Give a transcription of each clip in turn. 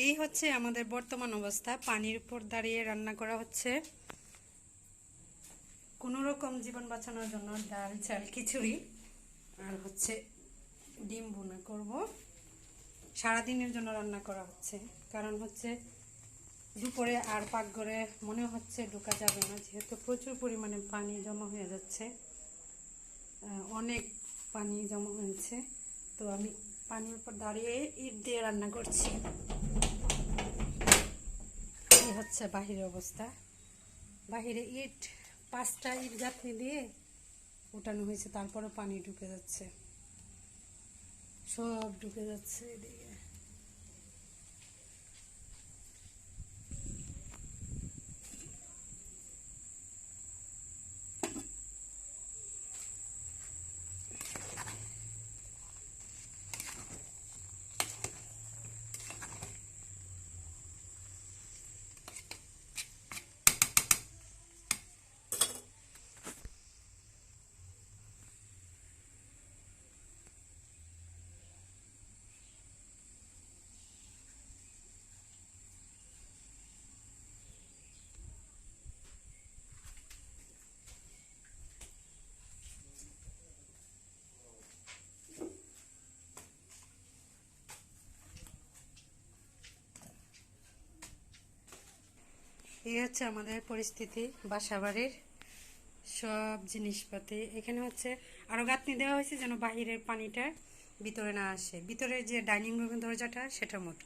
এই হচ্ছে আমাদের বর্তমান অবস্থা। পানির উপর দাঁড়িয়ে রান্না করা হচ্ছে। কোনো রকম জীবন বাঁচানোর জন্য ডাল চাল খিচুড়ি আর হচ্ছে ডিম ভুনা করব। সারাদিনের জন্য রান্না করা হচ্ছে, কারণ হচ্ছে দুপুরে আর পাকঘরে মনে হচ্ছে ঢোকা যাবে না, যেহেতু প্রচুর পরিমাণে পানি জমা হয়ে যাচ্ছে, অনেক পানি জমা হয়েছে। তো আমি পানির উপর দাঁড়িয়ে ইট দিয়ে রান্না করছি। এই হচ্ছে বাহিরের অবস্থা। বাহিরে ইট 5টা ইট গাঁথনি দিয়ে উঠানো হয়েছে, তারপরে পানি ঢুকে যাচ্ছে, সব ঢুকে যাচ্ছে এদিকে। এই হচ্ছে আমাদের পরিস্থিতি। বাসাবাড়ির সব জিনিসপাতি এখানে হচ্ছে, আরও গাঁথনি দেওয়া হয়েছে যেন বাহিরের পানিটা ভিতরে না আসে। ভিতরের যে ডাইনিং রুমের দরজাটা সেটার মতো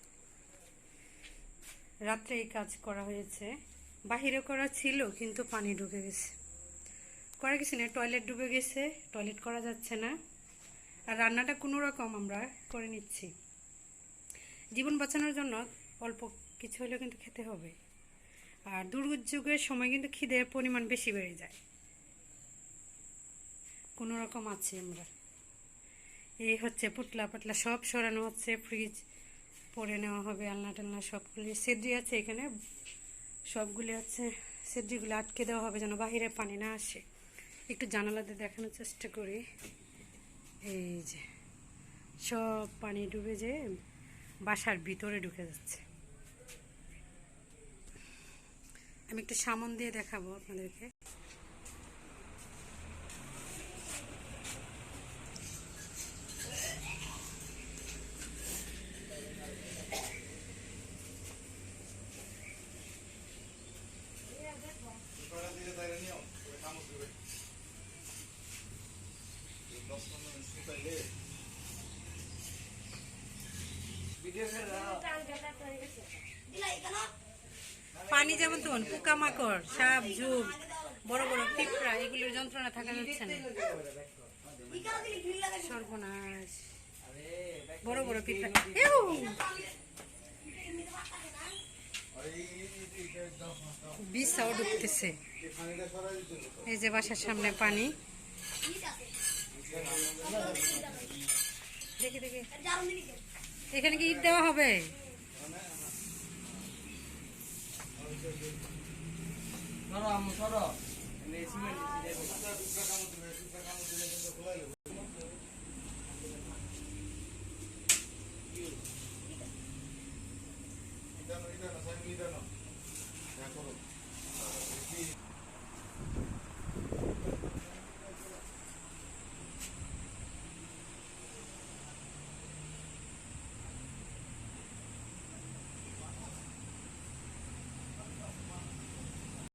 রাত্রে এই কাজ করা হয়েছে। বাহিরে করা ছিল কিন্তু পানি ঢুকে গেছে, করা গেছে না। টয়লেট ডুবে গেছে, টয়লেট করা যাচ্ছে না। আর রান্নাটা কোনো রকম আমরা করে নিচ্ছি। জীবন বাঁচানোর জন্য অল্প কিছু হলেও কিন্তু খেতে হবে। আর দুর্যোগের সময় কিন্তু খিদের পরিমাণ বেশি বেড়ে যায়। কোনো রকম আছি আমরা। এই হচ্ছে পুতলা পাতলা সব সরানো হচ্ছে, ফ্রিজ পরে নেওয়া হবে, আলনা টালনা সবগুলি। সেদ্রি আছে এখানে, সবগুলি হচ্ছে সেদ্রিগুলো আটকে দেওয়া হবে যেন বাহিরে পানি না আসে। একটু জানালাতে দেখানোর চেষ্টা করি। এই যে সব পানি ডুবে যে বাসার ভিতরে ঢুকে যাচ্ছে। আমি একটু সামন দিয়ে দেখাবো আপনাদেরকে। পানি যেমন তখন পোকামাকড়, সাপ, ঝুপ, বড় বড় পিঁপড়া, এগুলোর যন্ত্রণা থাকা যাচ্ছে না। সর্বনাশ, বড় বড় পিঁপড়া বিছাও ঢুকতেছে। এই যে বাসার সামনে পানি, দেখি দেখি এখানে কি ইট দেওয়া হবে?